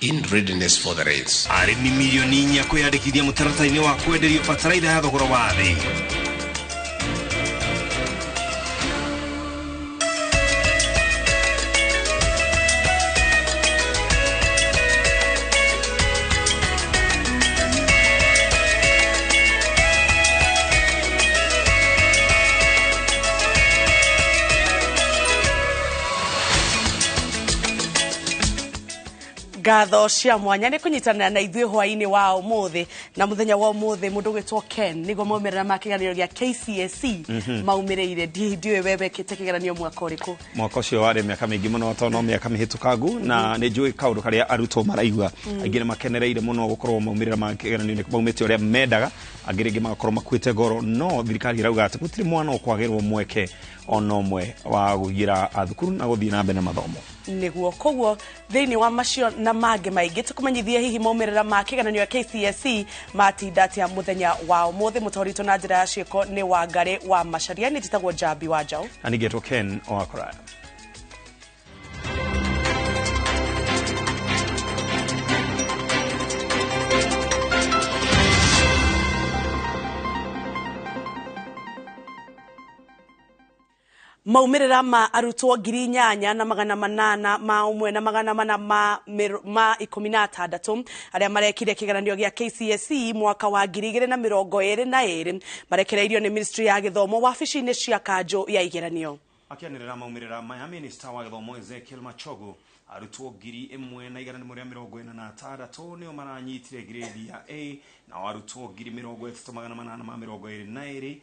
in readiness for the rains. Arimi milioni nya kwiyandikithia mutarata-ini wa kwenderio bataraitha ya thogora wa thi. Gatho cia mwanya ni kunyitana na ithuĩ hwaini wa umuthi na muthenya wa umuthi mundu gwitwo Ken nigo maumirira ma kigeranio gia KCSE maumireire ndiwe wewe kite kigeranio mwaka uriku mwaka ucio wari miaka mingi muno tono miaka mihitukangu na ni njui kaundu karia arutwo maraigua aingire makenereire muno gukorwo maumirira ma kigeranio ni maumite uria mendaga angirigi magakorwo makwite goro no thirikari irauga ati gutiri mwana okwagirwo mweke ono mwe wa gugira athukuru na guthii na mbere na mathomo niguo koguo thiini wa macio na mange maingi tukumenyithia hihi maumirira ma kigeranio ya KCSE matinda atia muthenya wa umuthi mutorito na njira ya ciiko ni Wangari wa Macharia ni titagwo Jabi wa Njau anigetwo Ken Oakora. Maumirira ma arutwo 8,800 ma umwe na 416 aria marekire kigeranio gia KCSE mwaka wa 2022 marekereirio ni Ministry ya Githomo wabici-ini cia kanjo ya igeranio. Akianirira maumirira maya Minister wa Githomo Ezekiel Machogu arutwo 1,146 nio maranyitire grade ya A na arutwo 3,822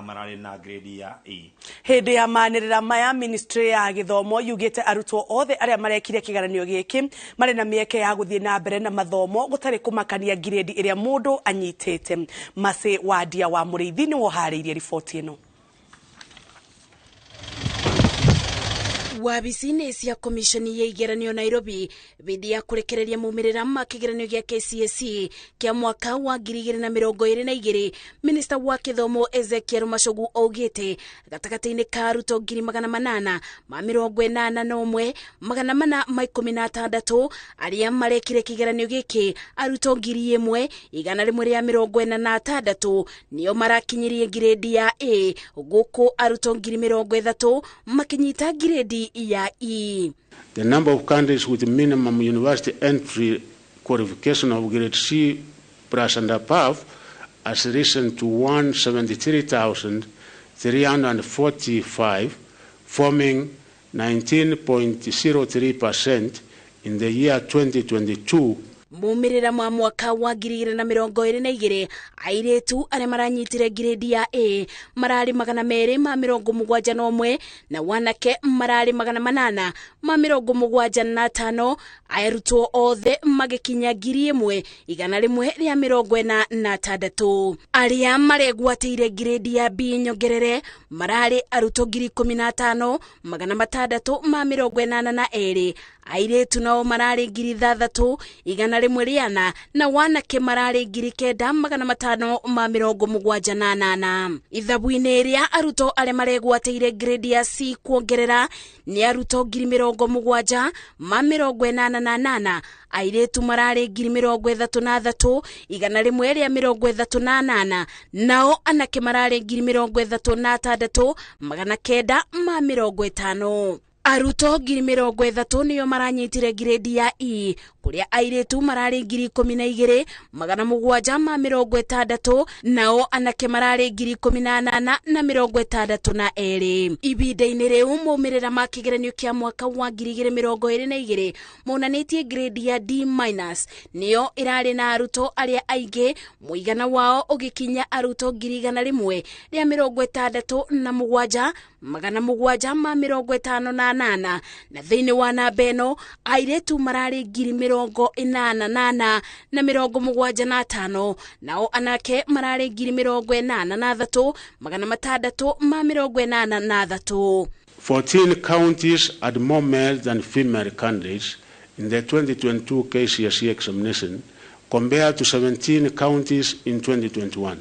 marari na grade ya E. Hindi ya manirira maya Ministry ya Githomo yugite arutwo othe aria marekire kigeranio giki mari na mieke ya guthie na mbere na mathomo gutari kumakania grade iria mundu anyitite. Mase Wadia wa Muriithi ni wohariirie ripoti ino. Wabici-ini cia komishoni ya igeranio Nairobi bidi ya kurekereria maumirira ma kigeranio gia KCSE kia mwaka wa 2022 Minister wa Githomo Ezekiel Machogu augite gatagati-ini ka arutwo 881,416 aria marekire kigeranio giki arutwo 1,146 nio marakinyirie grade ya A guku arutwo 30,000 makinyita grade ya E. The number of candidates with minimum university entry qualification of grade C plus and above has risen to 173,345, forming 19.03% in the year 2022. Mumirira mwa mwaka wa 2022 airetu aria maranyitire grade ya A marari 271 na wanake marari 875 airutwo othe magikinya 1,146 aria maregwateire grade ya B nyongerere marari arutwo 15,682 airetu nao marari 3,600 na wanake marari 9,578 ithabu-ini iria aruto aria maregwateire grade ya C kuongerera ni aruto 7,888 airetu marari 33,138 nao anake marari 36,950 aruto 30,000 niyo maranyitire grade ya E kuria airetu marari 12,760 nao anake marari 18,062 ibida-ini riu maumirira ma kigeranio kia mwaka wa 2022 monanitie grade ya D- niyo irari na aruto aria aingi muigana wao ugikinya aruto 1,757,758 na thiini wa namba ino airetu marari 88,075 nao anake marari 83,683. 14 counties had more male than female candidates in the 2022 KCSE examination compared to 17 counties in 2021.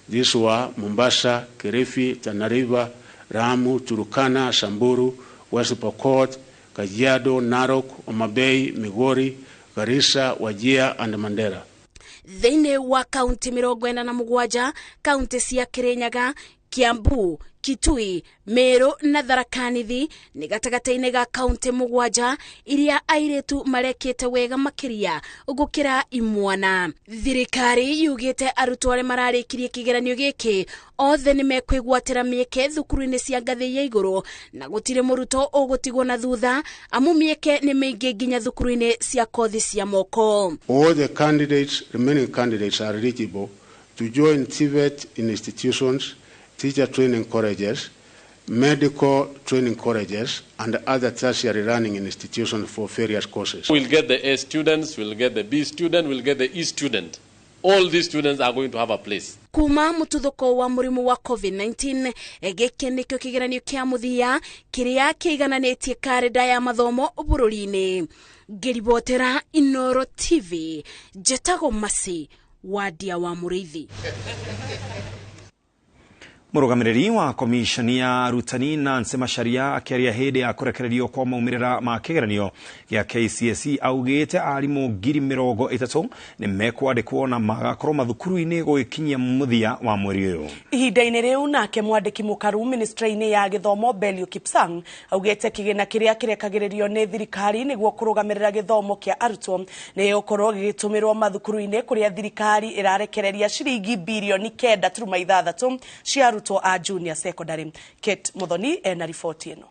These were Mombasa, Kilifi, Tana River, Lamu, Turkana, Samburu, West Pokot, Kajiado, Narok, Homa Bay, Migori, Garissa, Wajir and Mandera. Thĩinĩ wa kaunti 47 kaunti cia Kirinyaga, Kiambu, Kitui, Meru na Tharaka Nithi nĩ gatagatĩ-inĩ ga kaunti 7 iria airĩtu marekĩte wega makĩria gũkĩra imwana. Thirikari yugĩte arutwo arĩa mararĩkirie kĩgeranio gĩkĩ othe nĩ mekwĩgwatĩra mĩeke thukuru-inĩ cia ngathĩ ya igũrũ na gũtirĩ mũrutwo ũgũtigwo na thutha amu mĩeke nĩ mĩingĩ nginya thukuru-inĩ cia kothi cia moko. All the remaining candidates are eligible to join TVET institutions, teacher training colleges, medical training colleges, and other tertiary learning institutions for various courses. We'll get the A students, we'll get the B student, we'll get the E student. All these students are going to have a place. Kuma mũtuthũko wa mũrimũ wa COVID-19 gĩkĩ nĩkĩo kĩgeranio kĩa mũthia kĩrĩa kĩigananĩtie karenda ya mathomo bũrũri-inĩ. Ngĩribotera Inooro TV, Njĩtagwo Masi Wadia wa Mũrĩithi. Mũrũgamĩrĩri wa komishoni ya arutani Nancy Macharia akĩaria hĩndĩ ya kũrekererio kwa maumĩrĩra ma kĩgeranio gĩa KCSE augĩte arimũ 30,000 nĩ mekwandĩkwo na magakorwo mathukuru-inĩ gũgĩkinyia mũthia wa mweri ũyũ. Ihinda-inĩ rĩu nake mwandĩki mũkaru ministry-inĩ ya gĩthomo Belio Kipsang augĩte kĩgĩna kĩrĩa kĩrekagĩrĩrio nĩ thirikari nĩguo kũrũgamĩrĩra gĩthomo kĩa arutwo nĩ gũkorwo gĩgĩtũmĩrwo mathukuru-inĩ kũrĩa thirikari ĩrarekereria ciringi birioni 9.6 cia arutwo a junior secondary. Kate Muthoni ena riboti ĩno.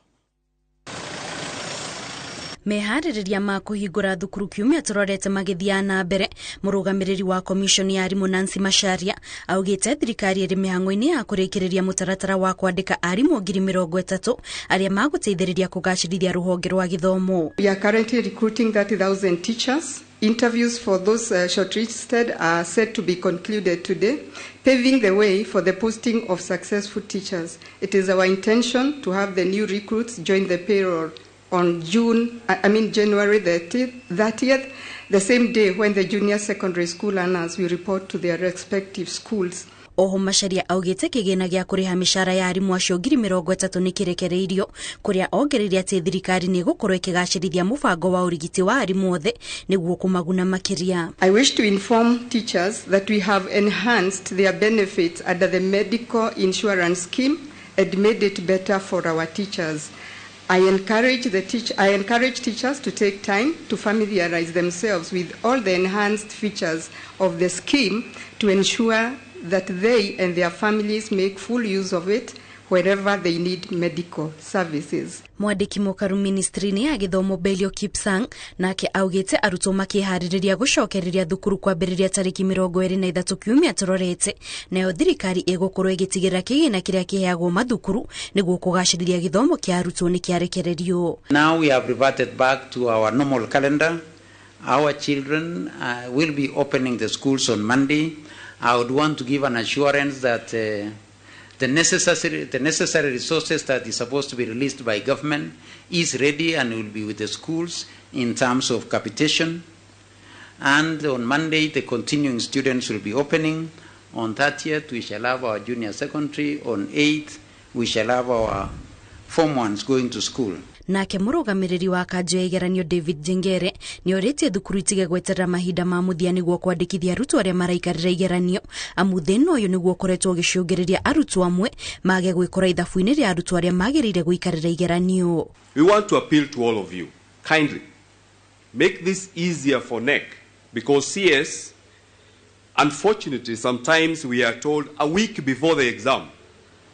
Meharĩrĩria ma kũhingũra thukuru kiumia tũrorete magĩthiĩ na mbere. Mũrũgamĩrĩri wa komishoni ya arimũ Nancy Macharia augĩte thirikari ĩrĩ mĩhang'o-inĩ ya kũrĩkĩrĩria mũtaratara wa kwandĩka arimũ 30,000 arĩa magũteithĩrĩria kũgacĩrithia rũhonge rwa gĩthomo. We are currently recruiting 30,000 teachers. Interviews for those shortlisted are set to be concluded today, paving the way for the posting of successful teachers. It is our intention to have the new recruits join the payroll on January 30th, the same day when the junior secondary school learners will report to their respective schools. Oho Macharia augĩte kĩgĩna gĩa kũrĩha mĩcara ya arimũ acio 30,000 nĩ kĩrekereirio, kũrĩa ongereire atĩ thirikari nĩ gũkorwo ĩkĩgacĩrithia mũbango wa ũrigiti wa arimũ othe nĩguo kũmaguna makĩria. I wish to inform teachers that we have enhanced their benefits under the medical insurance scheme and made it better for our teachers. I encourage teachers to take time to familiarize themselves with all the enhanced features of the scheme to ensure that they and their families make full use of it wherever they need medical services. Mwandĩki mũkaru ministry-inĩ ya gĩthomo Belio Kipsang nake augĩte arutwo makĩharĩrĩria gũcokereria thukuru kwambĩrĩria tarĩki 23 kiumia tũrorete, nayo thirikari ĩgũkorwo ĩgĩtigĩrĩra kĩgĩna kĩrĩa kĩheagwo mathukuru nĩguo kũgacĩrithia gĩthomo kĩa arutwo nĩ kĩarekererio. Now we have reverted back to our normal calendar. Our children will be opening the schools on Monday. I would want to give an assurance that the necessary resources that is supposed to be released by government is ready and will be with the schools in terms of capitation. And on Monday, the continuing students will be opening. On 30th, we shall have our junior secondary. On 8th, we shall have our form ones going to school. Nake mũrũgamĩrĩri wa kanjũ ya igeranio David Jengere nĩ orĩtie thukuru itige gweterera mahinda ma mũthia nĩguo kwandĩkithia arutwo arĩa maraikarĩra igeranio, amu thĩna ũyũ nĩguo ũkoretwo ũgĩcũngĩrĩria arutwo amwe mage gwĩkora ithabu-inĩ rĩa arutwo arĩa magĩrĩire gũikarĩra igeranio. We want to appeal to all of you, kindly, make this easier for NEC, because CS, unfortunately, sometimes we are told a week before the exam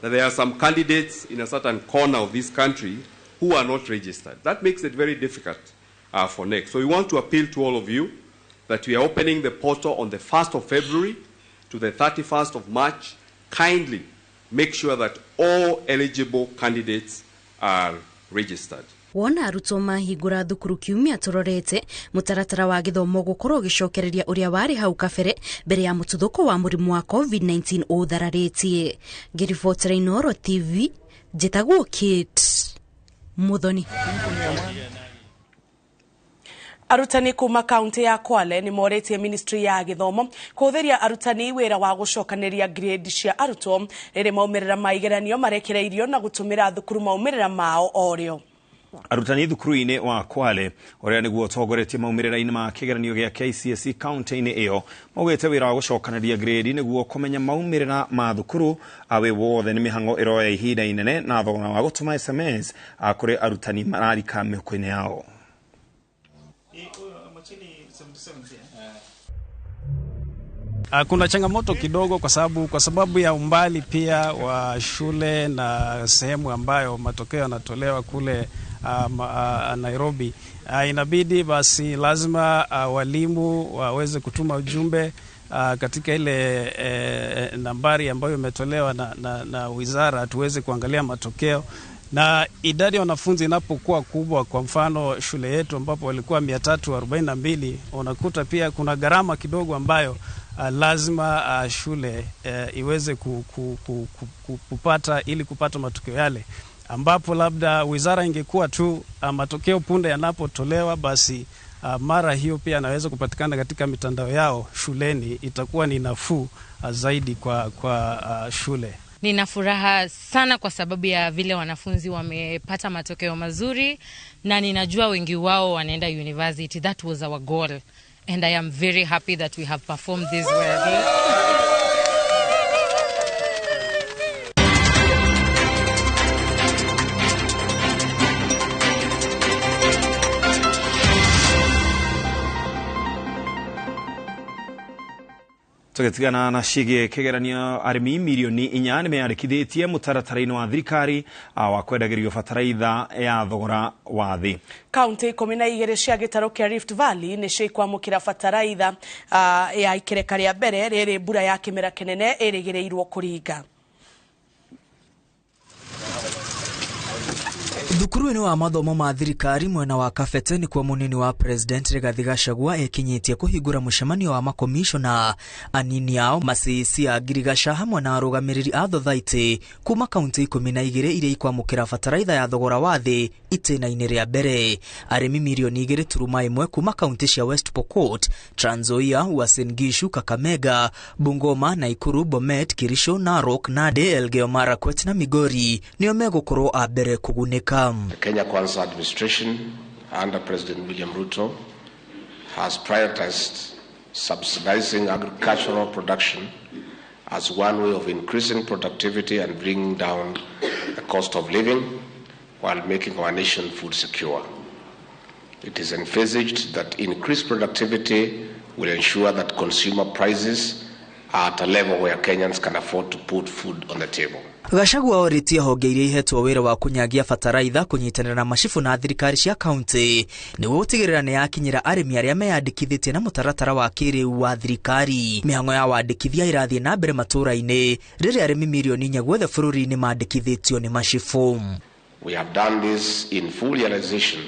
that there are some candidates in a certain corner of this country who are not registered. That makes it very difficult for NEC. So we want to appeal to all of you that we are opening the portal on the 1st of February to the 31st of March. Kindly make sure that all eligible candidates are registered. Wona arutwo mahingũra thukuru kiumia tũrorete, mũtaratara wa gĩthomo gũkorwo ũgĩcokereria ũrĩa warĩ hau kabere mbere ya mũtuthũko wa mũrimũ wa COVID-19 ũthararĩtie. Ngĩribotera Inooro TV, njĩtagwo Kate Muthoni. Arutani kuma kaunti ya Kwale ni morĩtie ministry ya gĩthomo kũhũthĩria arutani wĩra wa gũcokanĩria grade cia arutwo rĩrĩ maumĩrĩra ma igeranio marekereirio na gũtũmĩra thukuru maumĩrĩra mao orĩo. arutani thukuru-inĩ wa Kwale ũrĩa nĩguo ũtongoretie maumĩrĩra-inĩ ma kĩgeranio gĩa KCSE kaunti-inĩ ĩyo maugĩte wĩra wa gũcokanĩria grade nĩguo kũmenya maumĩrĩra ma thukuru wĩ wothe nĩ mĩhang'o ĩroya ihinda inene na thogora wa gũtũma SMS kũrĩ arutani mararika mĩhuko-inĩ yao. Kuna changamoto kidogo kwa sababu ya umbali pia wa shule na sehemu ambayo matokeo yanatolewa kule Nairobi. Inabidi basi lazima walimu waweze kutuma ujumbe katika ile nambari ambayo imetolewa na wizara tuweze kuangalia matokeo. Na idadi ya wanafunzi inapokuwa kubwa, kwa mfano shule yetu ambapo walikuwa 342, unakuta pia kuna gharama kidogo ambayo lazima shule iweze kupata ili kupata matokeo yale, ambapo labda wizara ingekuwa tu matokeo punde yanapotolewa basi mara hiyo pia anaweza kupatikana katika mitandao yao shuleni, itakuwa ni nafuu zaidi kwa shule. Nina furaha sana kwa sababu ya vile wanafunzi wamepata matokeo mazuri na ninajua wengi wao wanaenda university. That was our goal and I am very happy that we have performed this well. Tugetigana na ciĩgiĩ kĩgeranio arĩmi milioni 4 nĩ meyandĩkithĩtie mũtaratara-inĩ wa thirikari wa kwendagĩrio bataraitha ya thogora wa thĩ. Kaunti 12 cia gĩtarũ kĩa Rift Valley nĩ cikwamũkĩra bataraitha ya ikereka rĩa mbere rĩrĩ mbura ya kĩmera kĩnene ĩrĩgĩrĩirwo kũringa. Thukuru-inĩ wa mathomo ma thirikari mwena wa Kabete nĩ kwa munini wa President Rigathi Gachagua ekinyĩtie kũhingũra mũcemanio wa makomishona anini ao Masisi a Girigasha hamwe na arũgamĩrĩri a Thothaitĩ kuma kaunti 12 iria ikwamũkĩra bataraitha ya thogora wa thĩ itĩna-inĩ rĩa mbere. Arĩmi milioni 2.1 kuma kaunti cia West Pokot, Trans Nzoia, Uasin Gishu, Kakamega, Bungoma, Nakuru, Bomet, Kirisho, Narok, Nandi, Elgeyo Marakwet na Migori nĩo megũkorwo a mbere kũgunĩka. The Kenya Kwanza administration under President William Ruto has prioritized subsidizing agricultural production as one way of increasing productivity and bringing down the cost of living while making our nation food secure. It is envisaged that increased productivity will ensure that consumer prices are at a level where Kenyans can afford to put food on the table. Gachagua oritie honge iria ihetwo wĩra wa kunyagia bataraitha kunyitanĩra na macibu na thirikari cia kaunti nĩguo gũtigĩrĩra nĩ yakinyĩra arĩmi arĩa meyandĩkithĩtie na mũtaratara wa kĩrĩu wa thirikari. Mĩhang'o ya wandĩkithia irathiĩ na mbere matũũra-inĩ rĩrĩa arĩmi milioni 4 guothe bũrũri-inĩ mandĩkithĩtio nĩ macibu. We have done this in full realization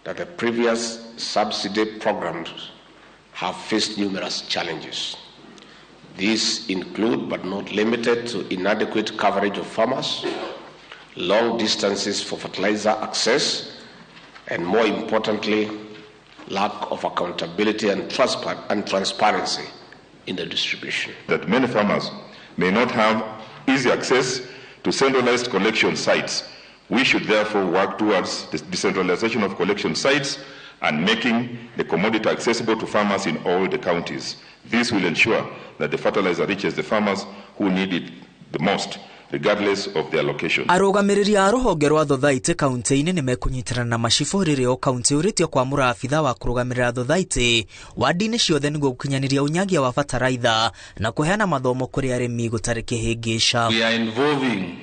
that the previous subsidy programs have faced numerous challenges. These include, but not limited to, inadequate coverage of farmers, long distances for fertilizer access, and more importantly, lack of accountability and transparency in the distribution. That many farmers may not have easy access to centralized collection sites. We should therefore work towards the decentralization of collection sites and making the commodity accessible to farmers in all the counties. This will ensure that the fertilizer reaches the farmers who need it the most, regardless of their location. Arũgamĩrĩri a rũhonge rwa Thothaitĩ kaunti-inĩ nĩ mekũnyitanĩra na macibu rĩrĩa o kaunti ũrĩtio kwamũra abitha wa kũrũgamĩrĩra Thothaitĩ wadi-inĩ ciothe nĩguo gũkinyanĩria unyagia wa bataraitha na kũheana mathomo kũrĩ arĩmi gũtarĩ kĩhĩngĩca. We are involving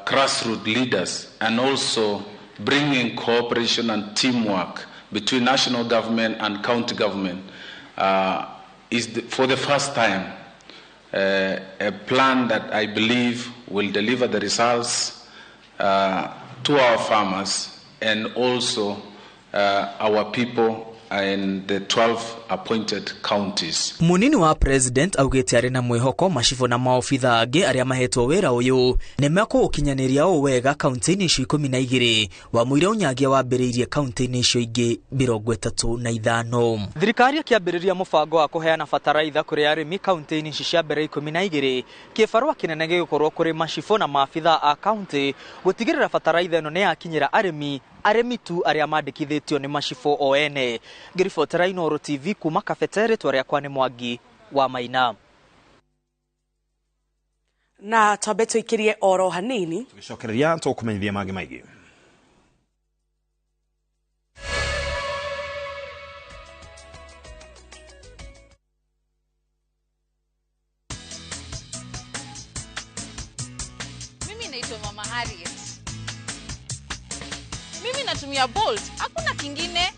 grassroots leaders and also bringing cooperation and teamwork between national government and county government. For the first time, a plan that I believe will deliver the results to our farmers and also our people in the 12 appointed counties. Munini wa president augite ari na mwihoko macifo na maofitha angi aria mahetwo wira uyu ni mako ukinyaniria o wega kaunti-ini icio 12 wa muira unyagia wambiriirie kaunti-ini icio ingi 35. Thirikari akiambiriria mubango wa kuheana fataraitha kuri arimi kaunti-ini icio cia mbere 12 kibarua kinene gigukorwo kuri macifo na maafitha a kaunti gutigirira fataraitha ino ni yakinyira arimi tu aria mandikithitio ni macifo o ene. Ngiribotera Inooro TV kuma Kafetere twaria kwa ni Mwangi wa Maina. Na tabeto ikirie oro hanini tugicokereria tukumenyithia mangi maigi. Mimi naitwa Mama Harriet. Mimi natumia Bolt, hakuna kingine.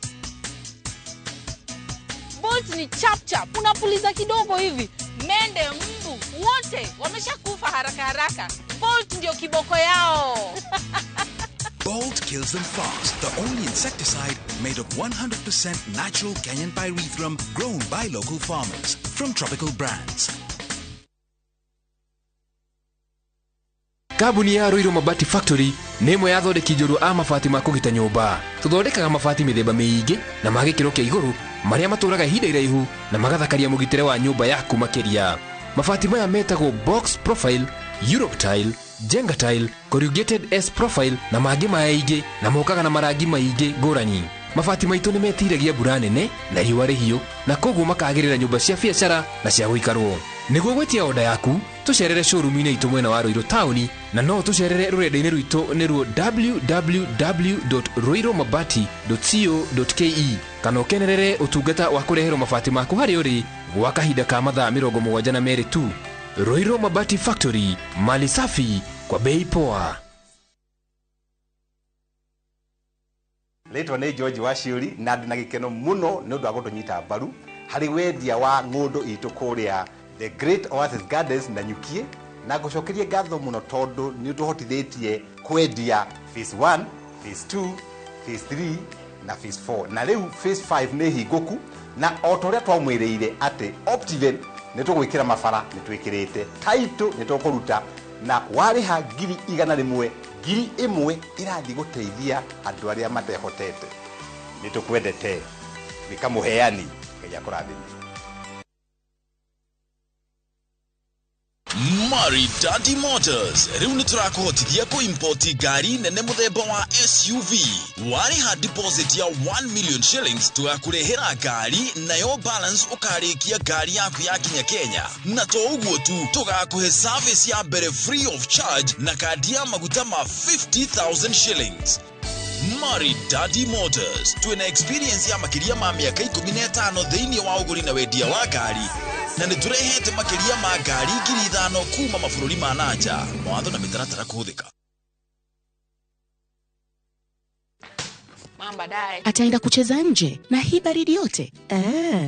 Bolt ni chap chap, unapuliza kidogo hivi, mende, mbu, wote wameshakufa haraka. Bolt ndio kiboko yao. Bolt kills them fast. The only insecticide made of 100% natural Kenyan pyrethrum grown by local farmers from tropical brands. Kabuni ya Ruiru Mabati Factory nemo yathondeki njuru a mabati ma kugita nyumba. Tuthondekaga mabati mithemba miingi na magikiro kia iguru maria maturaga ihinda iraihu na magathakaria mugitire wa nyumba yaku makiria. Mabati maya metagwo box profile, Europe tile, Jenga tile, corrugated S profile na mangi maingĩ na mokaga na marangi maingi ngũrani. Mabati maitu ni metiragia mbura nene na riũa rĩhiũ na koguo makagĩrĩra nyumba cia biacara na cia gũikarwo. Nĩguo gwetia oda yaku tucerere showroom-inĩ itu mwena wa Ruiru town na no tucerere rurenda-inĩ rwitũ nĩruo www.ruirumabati.co.ke kana ũkenerere ũtungata wa kũreherwo mabati maku harĩ ũrĩ gwa kahinda ka mathaa 72 tu. Ruiru Mabati Factory, mali safi kwa bei poa. Letwa ni George Washiuri na ndina gikeno muno ni undu wa gutunyita mbaru hari wendia wa ngundu itu kuria the Great Oasis Gardens na Nyukie na gucokerie ngatho muno tondu ni tuhotithitie kwendia phase 1, phase 2, phase 3 na phase 4 na riu phase 5 ni hinguku na otoria twamwiriire ati Optiven ni tugwikira mabara ni twikirite title ni tukuruta na wariha ngiri 100 ngiri 1 irathi guteithia andu aria matehotete ni tukwendete bikamuheani ngeya kurathini. Maridadi Motors riu ni turakuhotithia kuimpoti gari nene muthemba wa SUV. Wariha deposit ya 1 million shillings tugakurehera gari nayo balance ukarikia gari yaku yakinya Kenya. Na to uguo tu tugakuhe service ya mbere free of charge na kadi ya maguta ma 50,000 shillings. Maridadi Motors tuena experience ya makiria ma miaka 15 thiini wa uguri na wendia wa gari na ni turehete makiria ma gari 5,000 kuma mabũrũri ma nanja. Mawatho na mitaratara kuhuthika. Ataenda kucheza nje na hii baridi yote.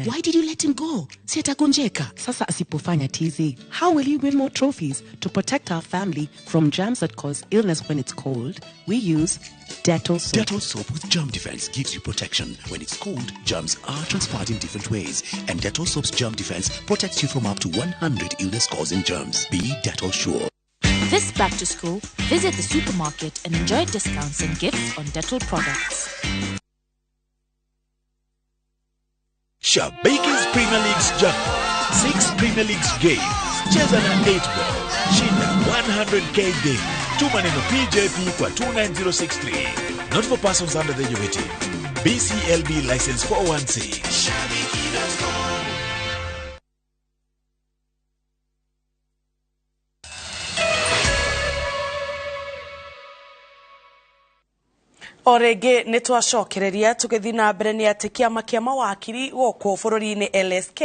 Why did you let him go? Si atagonjeka. Sasa asipofanya tizi, how will he win more trophies? To protect our family from germs that cause illness when it's cold, we use Dettol soap. Dettol soap with germ defense gives you protection. When it's cold, germs are transferred in different ways. And Dettol soap's germ defense protects you from up to 100 illness-causing germs. Be Dettol sure. This back to school, visit the supermarket and enjoy discounts and gifts on Dettol products. Shabake's Premier League's jackpot. 6 Premier League's games. Cheza na 8 ball. Shinda 100k game. Tuma neno PJP kwa 29063. Not for persons under the age of 18. BCLB license 416. Shabiki.com. Orege nitwacokereria tugithina mbere ni ati kiama kia mawakiri goko bururi-ini LSK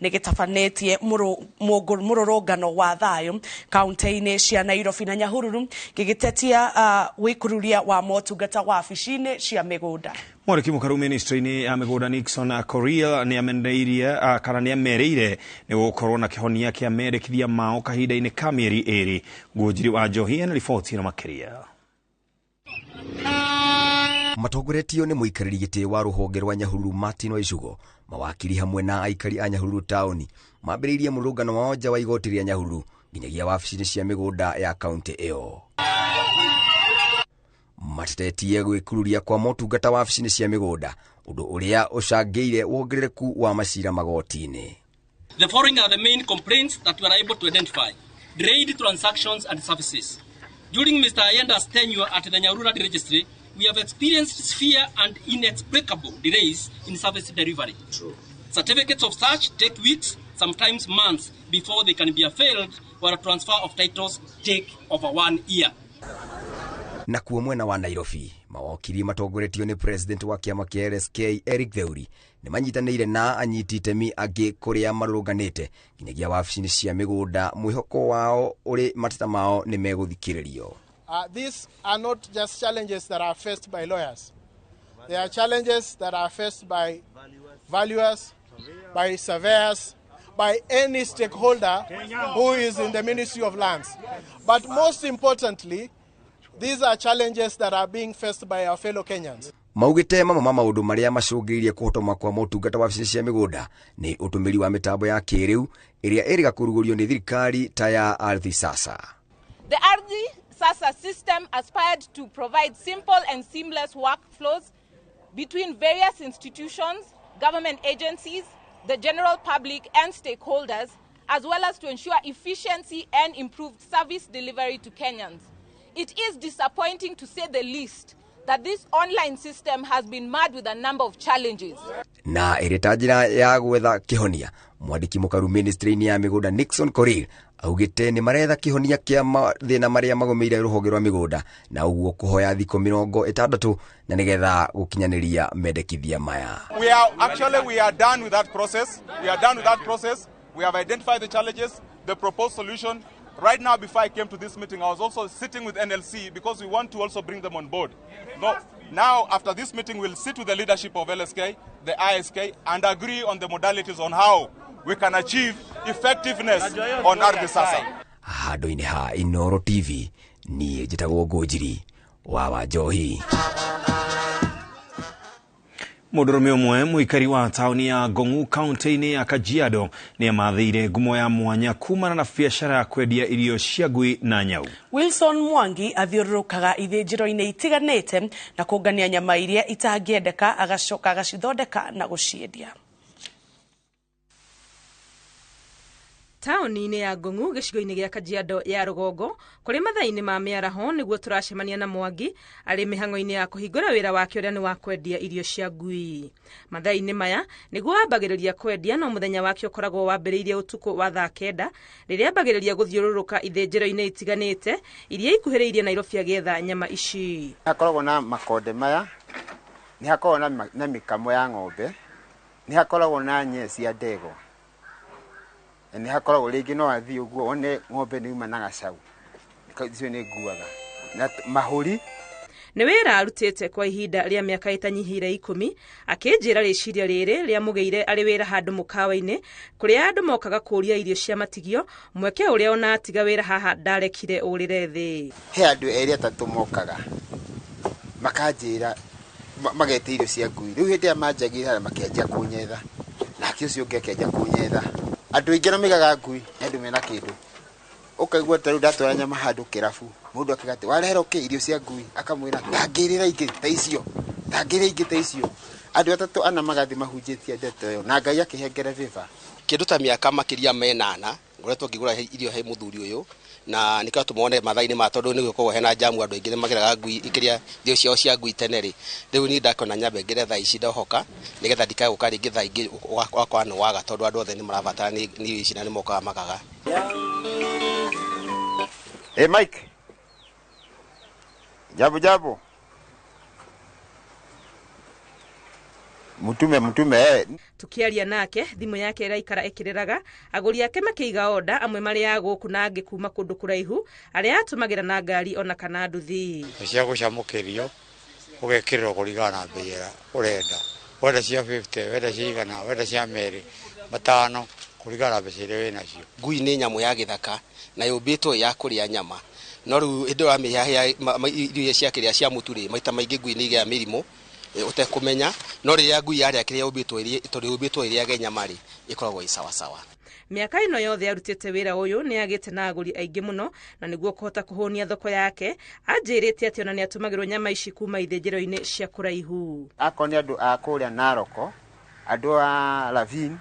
nigitabanetie mururungano wa thayo kaunti-ini cia Nairobi na Nyahururu gigitetia wikururia wa motungata wa afisi-ini cia migunda. Mwariki mukaru ministry-ini ya migunda Nixon Korea ni amendeire kana ni amereire ni gukorwo na kihonia kia merikithia mao kahinda-ini ka mieri eri. Ngujiri wa Johi na ripoti na makiria. Matongoretio nĩ mũikarĩri gĩtĩ wa rũhonge rwa Nyahururu Martin Waicũgo, mawakiri hamwe na aikari a Nyahururu taũni mambĩrĩirie mũrũngano wao nja wa igoti rĩa Nyahururu nginyagia wabici-inĩ cia mĩgũnda ya kaunti ĩyo. Matetetie gwĩkururia kwa motungata wabici-inĩ cia mĩgũnda, ũndũ ũrĩa ũcangĩire wongerereku wa macira magoti-inĩ. The following are the main complaints that we are able to identify. Delayed transactions and services. During Mr. Ayenda's tenure at the Nyahururu registry, we have experienced severe and inexplicable delays in service delivery. True. Certificates of search take weeks, sometimes months, before they can be availed, while a transfer of titles take over 1 year. Na kuo mwena wa Nairobi, mawakiri matongoretio ni president wa kiama kia LSK Eric Theuri ni manyitanĩire na anyiti itemi angĩ kũrĩa marũrũnganĩte nginyagia wabici-inĩ cia mĩgũnda mwĩhoko wao ũrĩ mateta mao nĩ megũthikĩrĩrio. These are not just challenges that are faced by lawyers. They are challenges that are faced by valuers, by surveyors, by any stakeholder who is in the Ministry of Lands. But most importantly, these are challenges that are being faced by our fellow Kenyans. Maugĩte mamwe ma maũndũ marĩa macũngĩrĩirie kũhotoma kwa motungata wabici cia mĩgũnda nĩ ũtũmĩri wa mĩtambo ya kĩrĩu ĩrĩa ĩrĩga kũrugũrio nĩ thirikari ta ya Ardhi Sasa. The Ardhi Sasa system aspired to provide simple and seamless workflows between various institutions, government agencies, the general public and stakeholders, as well as to ensure efficiency and improved service delivery to Kenyans. It is disappointing, to say the least, that this online system has been marred with a number of challenges. Na ĩrĩ njĩra ya gwetha kĩhonia, mwandĩki mũkaru ministry-inĩ ya mĩgũnda Nixon Korir augĩte nĩ maretha kĩhonia kĩa mathĩna marĩa magũmĩire rũhonge rwa mĩgũnda na ũguo kũhoya thikũ 60 na nĩgetha gũkinyanĩria mendekithia maya. We are done with that process. We have identified the challenges, the proposed solution. Right now, before I came to this meeting, I was also sitting with NLC because we want to also bring them on board. No, now, after this meeting, we'll sit with the leadership of LSK, the ISK, and agree on the modalities on how we can achieve effectiveness on Ardhi Sasa. Handũ-inĩ ha Inooro TV, niĩ njĩtagwo Ngũnjiri wa Wanjohi. Mũndũrũme ũmwe mũikari wa taũni ya Ngong'u kaunti-inĩ ya Kajiado nĩ amathĩire ngumo ya mwanya kumana na biacara ya kwendia irio cia ngui na nyau. Wilson Mwangi athiũrũrũkaga ithĩnjĩro-inĩ itiganĩte na kũngania nyama iria itangĩendeka agacoka agacithondeka na gũciendia. Taũni-inĩ ya Ngong'u gĩcigo-inĩ gĩa Kajiado ya rũgongo kũrĩ mathaa-inĩ ma mĩaraho nĩguo tũracemania na Mwangi arĩ mĩhang'o-inĩ ya kũhingũra wĩra wake ũrĩa nĩ wa kwendia irio cia ngui. Mathaa-inĩ maya nĩguo ambagĩrĩria kwendia, no mũthenya wake ũkoragwo wambĩrĩirie ũtukũ wa thaa 9 rĩrĩa ambagĩrĩria gũthiũrũrũka ithĩnjĩro-inĩ itiganĩte iria ikuhĩrĩirie Nairobi agĩetha nyama ici. Hakoragwo na makonde maya, nĩ hakoragwo na mĩkamo ya ng'ombe, nĩ hakoragwo na nyesi ya ndegwa. Nĩ hakoragwo rĩngĩ no athiĩ ũguo one ng'ombe nĩ uma na gacaũ. Icio nĩ nguaga. Na mahũri nĩ wĩra arutĩte kwa ihinda rĩa mĩaka ĩtanyihĩire 10, akĩnjĩra rĩciria rĩrĩ rĩa mũgeire arĩ wĩra handũ mũkawa-inĩ kũrĩa andũ mokaga kũũria irio cia matigio, mweke ũrĩa ona atiga wĩra haha ndarekire ũrĩre thĩ. He andũ erĩ atatũ mokaga makanjĩra magete irio cia ngui. Rĩu hĩndĩ ĩrĩa manjagĩra makĩanjia kũnyetha, nake ũcio ũngĩ akĩanjia kũnyetha. Andũ aingĩ nĩmaigaga ngui na andũ mena kĩndũ. Ũkaigua ta rĩu ndatwara nyama handũ kĩrabu, mũndũ akĩgate warehera irio cia ngui, akamwĩra ndangĩrĩra ingĩ ta icio, andũ atatũ ana magathi mahunjĩtie ndeto ĩyo na Ngai akĩhengere vĩva. Kĩndũ ta mĩaka makĩria 8 ngoretwo ngĩgũra irio he mũthuri ũyũ, na nĩkao tũmone mathaa-inĩ ma tondũ nĩ gũkorwo hena jamu andũ aingĩ nĩmagĩraga ngui ikĩria irio ciao cia ngui tene rĩ. Rĩu niĩ ndakona nyambe ngĩre thaa ici ndohoka nĩgetha ndikae gũka rĩngĩ thaa ingĩ wakwa nĩ waga tondũ andũ othe nĩ marabatara nĩ irio ici na nĩ mokaga magaga. Hey Mike. Jabu. Mutume. Tukiaria nake thimũ yake ĩraikara ĩkĩrĩraga, agũri ake makĩiga oda, amwe marĩ ya gũkũ na angĩ kuma kũndũ kũraihu, arĩa atũmagĩra na ngari ona kana nduthi. Cia gũcamũkĩrio ũgekĩrĩrwo kũringana na bei ĩrĩa ũrenda. Wenda cia 50, wenda cia 100, wenda cia 2, 5 kũringana na mbeca iria wĩnacio. Ngui nĩ nyamũ ya gĩthaka na yũmbĩtwo ya kũrĩa nyama. no ru indo wa mihahia irio cia kiria cia muturi maita maingi ngui ni igia mirimo utekumenya no riria ngui yaria kiria ubitwo iria genya mari ikoragwo isawa sawa. Miaka ino yothe arutite wira uyu ni agite na aguri aingi muno na niguo kuhota kuhonia thoko yake anjirite ati ona ni atumagirwo nyama ici kuma ithinjiro-ini cia kuraihu. Akoni andu a kuria Naroko, andu a Lavin,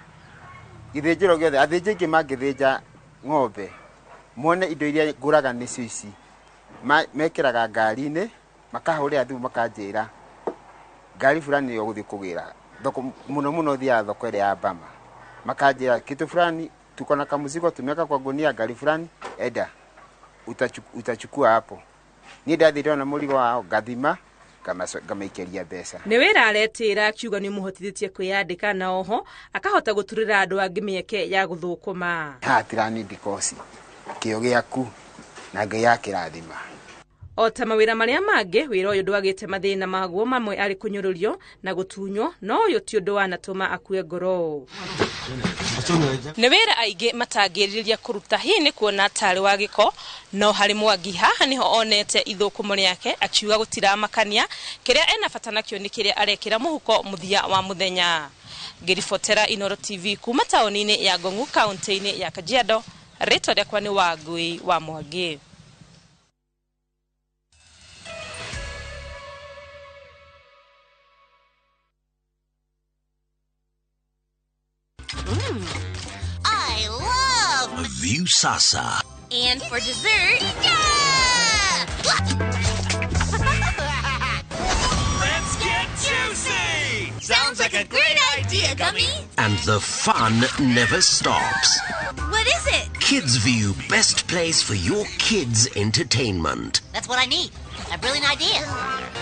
ithinjiro giothe athinjingi mangithinja ng'ombe muone indo iria nguraga ni ici mekiraga ngari-ini makahurira thimu makanjira ngari fulani yo guthi kugira thoko muno thia thoko ile ya Bama makanjira kitu fulani tuko na kamuzigo tumeka kwa gunia gari fulani eda utachukua hapo ni ndathire na muligo wao gathima kama ikeria mbeca ni wira aretira akiuga ni muhotithĩtie kwiyandĩka na oho akahota guturira andu angi mieke ya guthukuma hatirani dikosi kio giaku na ngai yake rathima. O ta mawira maria mangi wira uyu ndwagite mathina maguo mamwe ari kunyururio na gutunywo no uyu ti undu wanatuma akue ngoro. Ni wira aingi matangiriria kuruta hii ni kuona tari wa giko no hari Mwangi haha niho onete ithukumo riake akiuga gutiramakania kiria ena fatana kio ni kiria arekira muhuko muthia wa muthenya. Ngiribotera Inooro TV kuma taoni-ini ya Ngong'u kaunti-ini ya Kajiado, ritwa riakwa ni Wangui wa Mwangi. I love View Sasa. And for dessert, yeah! Let's get juicy! Sounds like a great idea, Gummy. And the fun never stops. What is it? Kids View, best place for your kids' entertainment. That's what I need. A brilliant idea.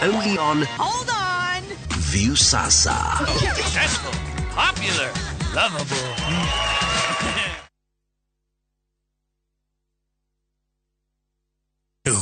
Only on Hold on. View Sasa. Successful, popular, lovable.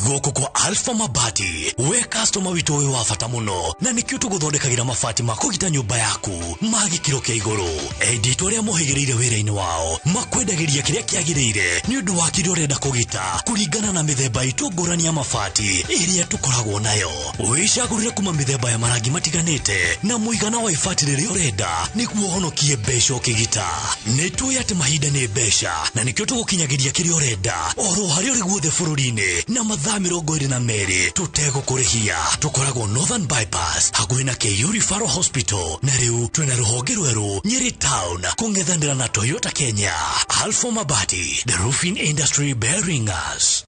Goko kwa Alpha Mabati we customer witu we wafata muno na nikio tuguthondekagira mabati makugita nyumba yaku magikiro kia iguru edito ria muhigireire wira-ini wao makwendagiria kiria kiagirire ni undu wa kiria urenda kugita kuringana na mithemba itu ngurani ya mabati iria tukoragwo nayo wicagurire kuma mithemba ya marangi matiganite na muigana wa ibati riria urenda niguo honokie mbeca ukigita nitui ati mahinda ni mbeca na nikio tugukinyagiria kiria urenda oro haria uri guothe bururi-ini na mathaa 22 tutegũkũrĩhia tukoragwo Northern Bypass hakuhĩ na KU Referral Hospital na rĩu twĩna rũhonge rwerũ Nyeri Town kũng'ethanĩra na Toyota Kenya. Alpha Mabati, the roofing industry bearing us.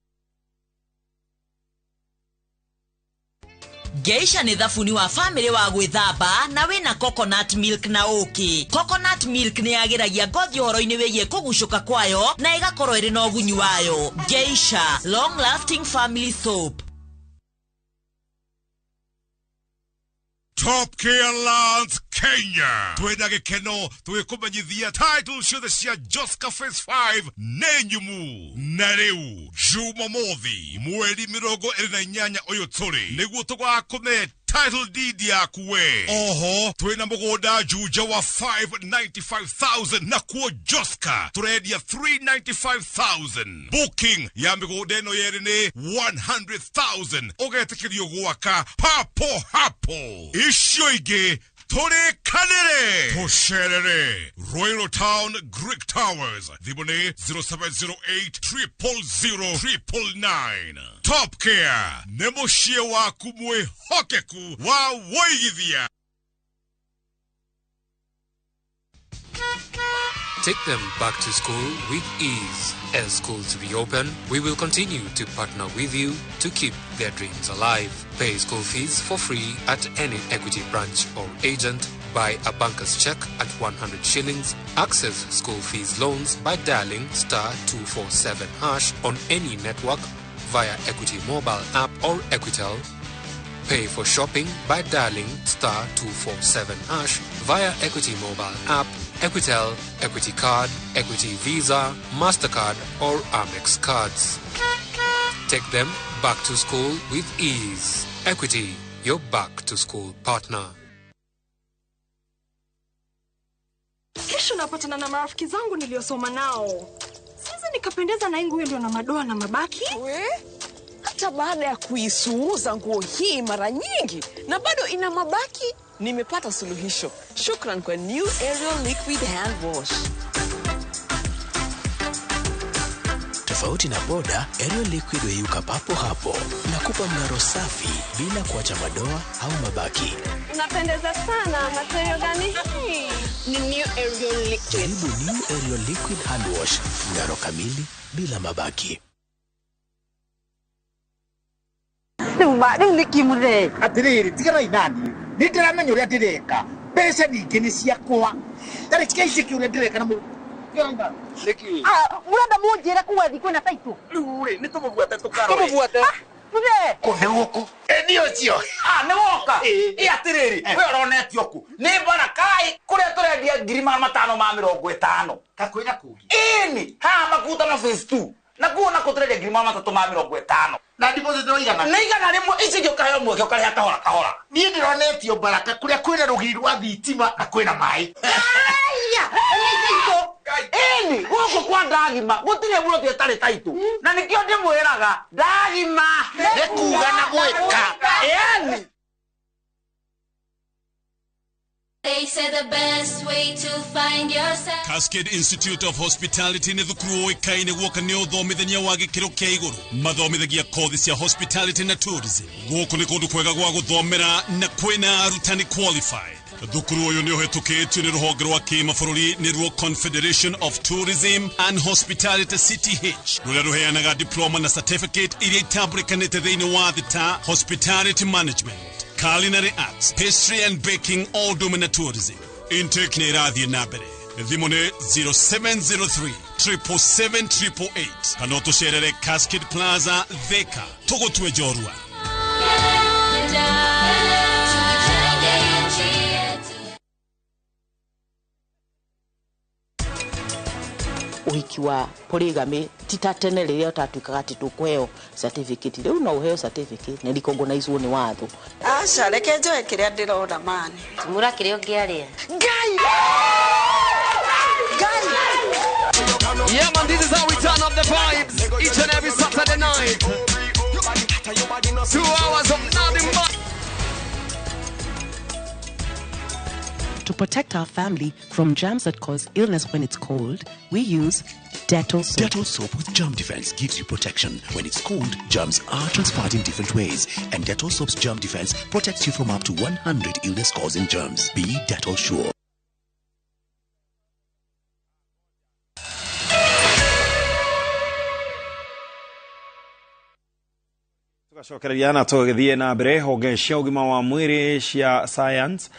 Geisha ni thafuni wa family wa gwithamba na wina coconut milk na uki. Coconut milk ni agiragia ngothi horo-ini wigie kugucuka kwayo na igakorwo iri na ugunyu wayo. Geisha, long lasting family soap. Top Gear Lands Kenya. Twenda gikeno twikumenyithia title ciothe cia Joska Phase 5 nenyumu na riu Jumamothi mweri 28 uyu turi niguo tugakume title deed yaku we. Oho twina mugunda juja wa 595,000 na kuo Joska turendia 395,000. Booking ya migunda ino yeri ni 100,000. Ugetikirio gwaka papo hapo. Icio ingi tore kanere tosherere Royal Town Greek Towers thibone 0708 000 Top Care nemoshie waku mwe hokeku wa woigithia. Take them back to school with ease. As schools reopen, we will continue to partner with you to keep their dreams alive. Pay school fees for free at any Equity branch or agent. Buy a banker's check at 100 shillings. Access school fees loans by dialing *247# on any network via Equity mobile app or Equitel. Pay for shopping by dialing *247# via Equity mobile app, Equitel, Equity Card, Equity Visa, MasterCard or Amex cards. Take them back to school with ease. Equity, your back to school partner. Kesho napatana na marafiki zangu niliosoma nao. Sasa nikapendeza na ingu ndio na madoa na mabaki. hata baada ya kuisuuza nguo hii mara nyingi na bado ina mabaki, nimepata suluhisho. Shukran kwa New Ariel Liquid Hand Wash. Tofauti na boda, Ariel Liquid huyuka papo hapo na kupa mng'aro safi bila kuacha madoa au mabaki. Unapendeza sana. Material gani hii? Ni New Ariel Liquid. Jaribu New Ariel Liquid Hand Wash, mng'aro kamili bila mabaki. Atiriri, tigara inani. Nitiramenya uria ndireka. Pesa nyingi ni ciakwa. Tariki ici kiuria ndireka na mu. Leki. Murenda munjira kuwa thiku na taitu. Rure, nitumubuate tukaro. Tumubuate. Tuge. Kone guku. Ndio cio. Ni woka. Atiriri, we uronetio ku. Ni bana kai kuria turendia 550. Kakwira kugi. Ha makuta na phase 2. Na kuona kuturendia 350. Na deposit no igana. Ni igana rimwe ici gyo kayo mwe gyo kari kahora kahora. Ni ndironetio baraka kuria kwina rugi rwa thitima na kwina mai. Aya! Guku kwa ndagima gutire buro tie tari taitu. Na nikio ndimwiraga ndagima nikuga na gwika. They say the best way to find yourself. Cascade Institute of Hospitality ne thukuru ikaine gwoka ne uthomithania wa gikiro kia iguru mathomithagia kothi cia hospitality na tourism gwoku ni kundu kwega gwa guthomera na kwina arutani qualified. Thukuru uyu ni uhetukitio ni ruhonge rwa kimabũrũri ni ruo Confederation of Tourism and Hospitality CTH ruria ruheanaga diploma na certificate iria itambulikanite thiini wa thita hospitality management, culinary arts, pastry and baking, all domina tourism. Intake ni irathie na mbere. Thimu ni 0703 777 kana tucerere Cascade Plaza Thika tugutwe Jorua. Uhiki wa polygamy titatene riria utatuikaga ati tukweo certificate riu no uheo certificate ne recognize ni watho. Acha reke njoe kiria ndirona mani. Mura kiria ungiaria. Gai! Yeah man, this is how we turn up the vibes each and every Saturday night. 2 hours of nothing but. To protect our family from germs that cause illness when it's cold, we use Dettol soap. Dettol soap with germ defense gives you protection. When it's cold, germs are transferred in different ways, and Dettol soap's germ defense protects you from up to 100 illness-causing germs. Be Dettol sure. Tugacokereria na tugithie na mbere honge cia ugima wa mwiri cia science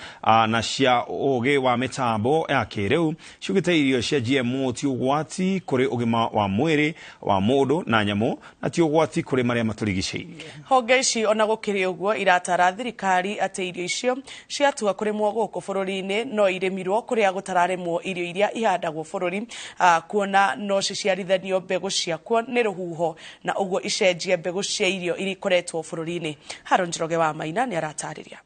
na cia ugi wa mitambo ya kiriu ciugite irio cia GMO ti ugwati kuri ugima wa mwiri wa mundu na nyamu na ti ugwati kuri maria maturigiceirie. Honge ici ona gukiri uguo iratara thirikari ati irio icio ciatua kuri guku bururi-ini no irimirwo kuria gutararemwo irio iria ihandagwo bururi kuona no ciciarithanio mbegu ciakuo ni ruhuho na uguo icenjie mbegu cia irio iri koretwo bururi-ini. Haron Njoroge wa Maina ni aratariria.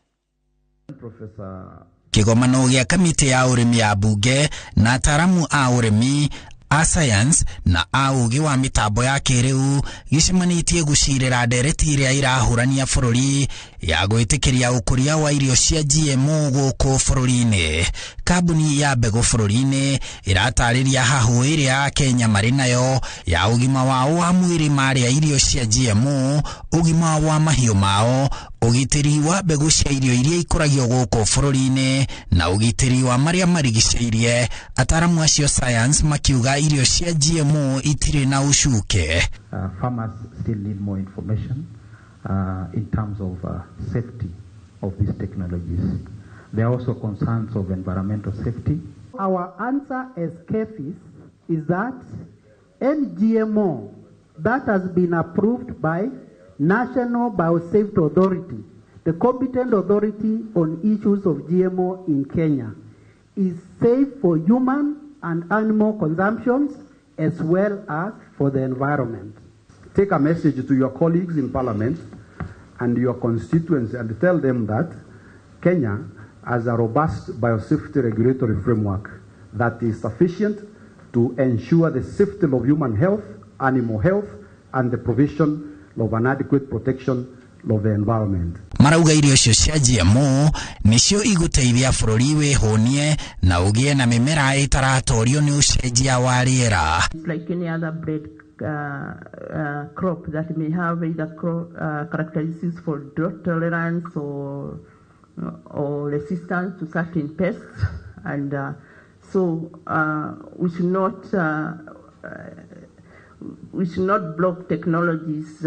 Kigomano gĩa kamĩtĩ ya ũrĩmi ya bunge na ataramu a ũrĩmi a science na a ũgĩ wa mĩtambo ya kĩrĩu gĩcemanĩtie gũcirĩra ndereti ĩrĩa irahũrania bũrũri ya gwĩtĩkĩria ũkũria wa irio cia GMO gũkũ bũrũri-inĩ. Kambuni ya mbegũ bũrũri-inĩ ĩratarĩria hahũ ĩrĩa Kenya marĩ nayo ya ũgima wao wa mwĩrĩ marĩa irio cia GMO, ũgima wa mahiũ mao, ugitiri wa mbegu cia irio iria ikuragio gũkũ bũrũri-inĩ na ugitiri wa maria marigiceirie. Ataramu acio science makiuga irio cia GMO itirĩ na ucuke. Farmers still need more information in terms of safety of these technologies. There are also concerns of environmental safety. Our answer as CAFIS is that any GMO that has been approved by National Biosafety Authority, the competent authority on issues of GMO in Kenya, is safe for human and animal consumptions as well as for the environment. Take a message to your colleagues in Parliament and your constituents and tell them that Kenya has a robust biosafety regulatory framework that is sufficient to ensure the safety of human health, animal health, and the provision of an adequate protection of the environment. Marauga irio cio cia GMO nicio iguteithia bũrũri wĩhũnie na ũgĩe na mĩmera ĩtaratorio nĩ ũcenjia wa rĩera. Like any other bread crop that may have either characteristics for drought tolerance or resistance to certain pests, and so we should not block technologies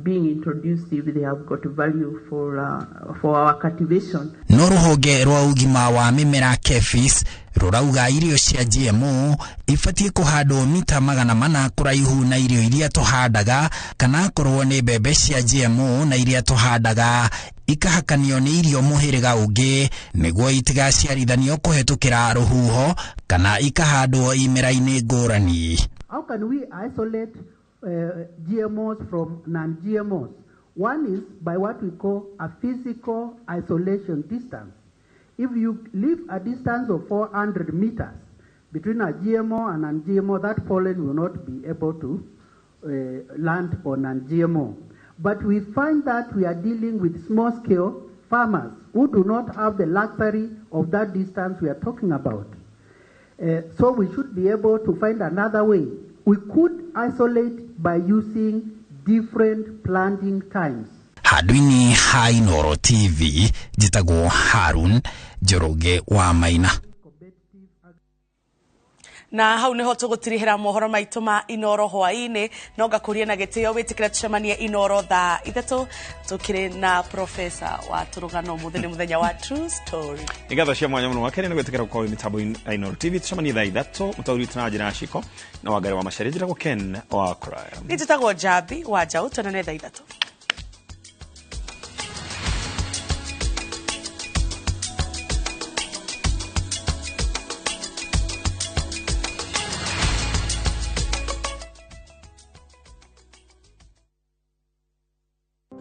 being introduced if they have got value for our cultivation. No ruhonge rwa ugima wa mimera KEFIS rurauga irio cia GMO ifatie kuhandwo mita 400 kuraihu na irio iria tuhandaga, kana korwo ni mbembe cia GMO na iria tuhandaga ikahakanio ni irio muhiriga ungi niguo itigaciarithanio kuhetukira ruhuho kana ikahandwo imera-ini ngurani. How can we isolate GMOs from non-GMOs? One is by what we call a physical isolation distance. If you leave a distance of 400 meters between a GMO and non-GMO, that pollen will not be able to land on non-GMO. But we find that we are dealing with small-scale farmers who do not have the luxury of that distance we are talking about. So we should be able to find another way. We could isolate by using different planting times. Hadwini Hainoro TV, jitagwo Harun Njoroge wa Maina. Na hau niho tugutirihira mohoro maitu ma Inoro hwaini no ngakuria na gitio witikira tucemanie Inoro thaa 3 tukire na professor wa turugano muthenya wa True Story. Igatho cia mwanya muno wakere na gwitikira kwa mitambo Inoro TV tucemanie thaa 3 mutauri tuna njira ciko na wagari wa macari njira Ken wa Crime. Nitagwo Jabi wa Jau tonane thaa 3.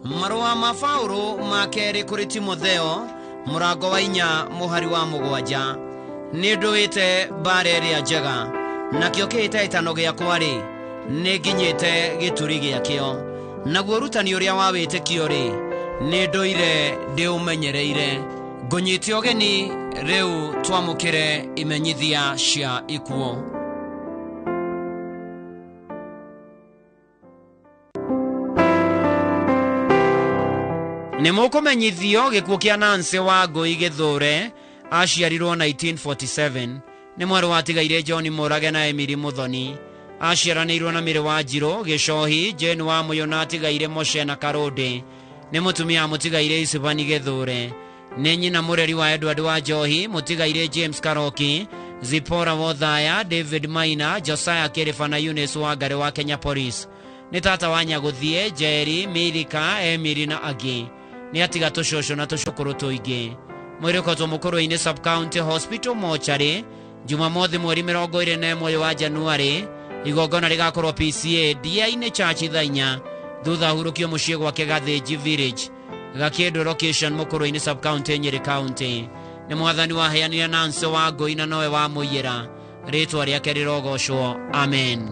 Marua ma Paulo makeri kuri Timotheo murango wa 4 muhari wa 7 ni nduite bareri ya njega nakio kiite itano giakwa ri ni nginyite gituri giakio naguo rutani uria wa witikio ri ni nduire ndi umenyereire ngunyite ogeni riu twamukire imenyithia cia ikuo. Nimukumenyithio gikuo kia Nancy wa Ngui Githure aciarirwo 1947 ni mwaru watigaire John Murage na Emily Muthoni aciaranirwo na Miri wa Njiro Gicohi Jane wa Muyo na atigaire Moshe na Karode ni mutumia mutigaire Isibani Githure ni nyina mureri wa Edward wa Njohi mutigaire James Karoki Zipora Wothaya David Maina Josiah Kerifa na Eunice wa Ngare wa Kenya Police ni tata wa Nyaguthie Jerry Milika Emily na Agi ni atiga tushosho na tushukuru tuingi mwiri ko tumukuru ine sub county hospital mochari Jumamothi mweri 21 wa Januari igogona rigakorwo PCA dia-ine church thainya thutha hurukio mucie gwake Gathĩnji village gakiendo location mukuru ine sub county Nyeri county ni mwathani wa heanire Nancy wa Ngui na nowe wa Mũiyĩra ritwa riake rirogocwo amen.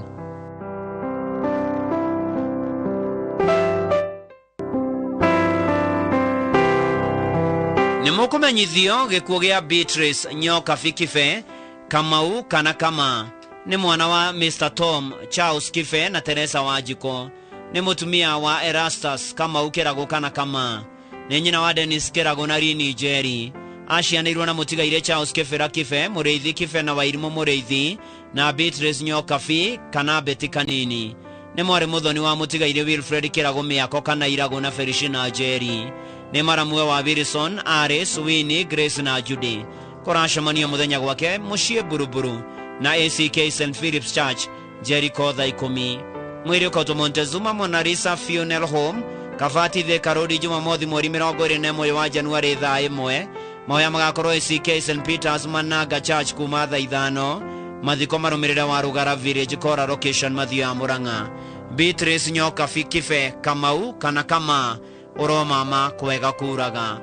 Nimukumenyithio gikuo gia Beatrice Nyoka Fikife Kamau kana Kama ni mwana wa Mr. Tom Charles Kife na Teresa Wajiko ni mutumia wa Erastus Kamau Kerago kana Kama ni nyina wa Dennis Kerago na Rini Jerry acianirwo na mutigaire Charles Kife Kife Mureithi Kife na Wairimu Mureithi na Beatrice Nyoka Fi kana Beti Kanini ni mwari Muthoni wa mutigaire Wilfred Kerago Miako kana Irago na Feliciana Jerry ni maramwe wa Wilson Aris Winnie Grace na Judy koracemania muthenya gwake mucie Buruburu na ACK St Philip's Church Jericho thaa 10 mwiri ukautwo Montezuma Monarisa Funeral Home Kavati Thika Road Jumamothi mweri 21 wa Januari thaa 1 mahoya magakorwo ACK St Peter's Managa Church kuma thaa 5 mathiko marumirira wa Rugara Village Kora location Mathio ya Murang'a. Beatrice Nyoka Fikife Kamau kana Kama oro mama kwega kuraga.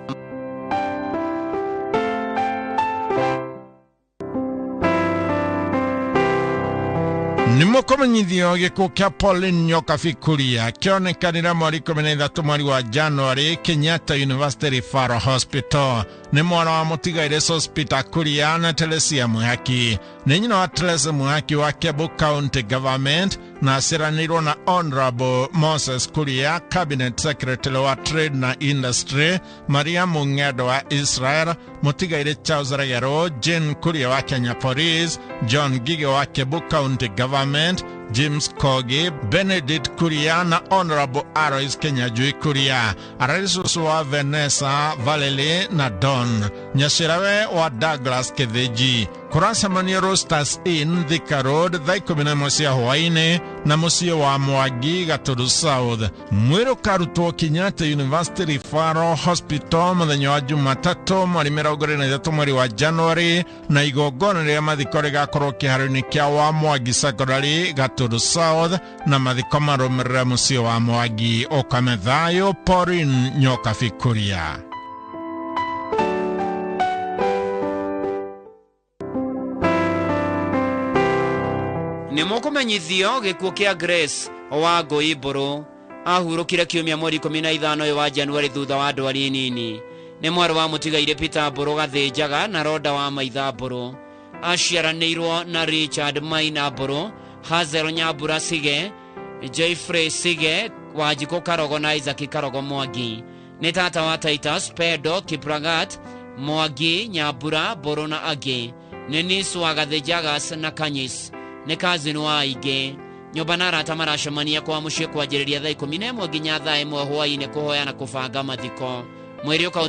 Nimukomenyithio gikuo kia Pauline Nyoka Fikuria kionekanira mweri 13 mweri wa January Kenyatta University Referral Hospital. Ni mwana wa Mutigaire Hospital Kuria na Telesia Muhaki. Ni nyina wa Telesia Muhaki wa Kiambu County Government na asiranirwo na Honorable Moses Kuria, Cabinet Secretary wa Trade na Industry, Maria Mungedo wa Israel, Mutigaire Charles Regero, Jane Kuria wa Kenya Police, John Gige wa Kiambu County Government, James Kogi, Benedict Kuria na Honorable Alois Kenya Jui Kuria, Araisu wa Vanessa Valele na Don, Nyashirawe wa Douglas Ketheji. Kurasa mani Roasters Inn, Thika Road, Thaikumi Mosia Hawaii na Musio wa Mwagi Gaturu South. Mwiro karutwo Kenyatta University Referral Hospital muthenya wa Jumatatu mweri 23 mweri wa January na igongona ria mathiko rigakorwo kiharo-ini kia wa Mwagi Secondary Gaturu South na mathiko marumirira Musio wa Mwagi. Okamethayo Pauline Nyoka Fikuria. Nimukumenyithio gikuo kia Grace wa Ngoiburu ahurukire kiumia mweri 15 wa Januari thutha wa ndwari nini. Ni mwarĩ wa Mutigaire Peter Mburu Gathĩnjaga na Roda wa Maitha Mburu. Aciaranĩirwo na Richard Maina Mburu, Hazel Nyambura Sige, Jeffrey Sige, Wanjikũ Karogo na Isaac Karogo Mwangi. Ni tata wa Titus Pedro Kipragat Mwangi Nyambura Mburu na angĩ. Ni niece wa Gathĩnjagas na Kanyis. Ni cousin wa aingĩ. Nyũmba na arata maracemania kwa mũciĩ kwanjĩrĩria thaa 11 nginya thaa 1 hwaĩ-inĩ kũhoya na kũbanga mathiko. Mweri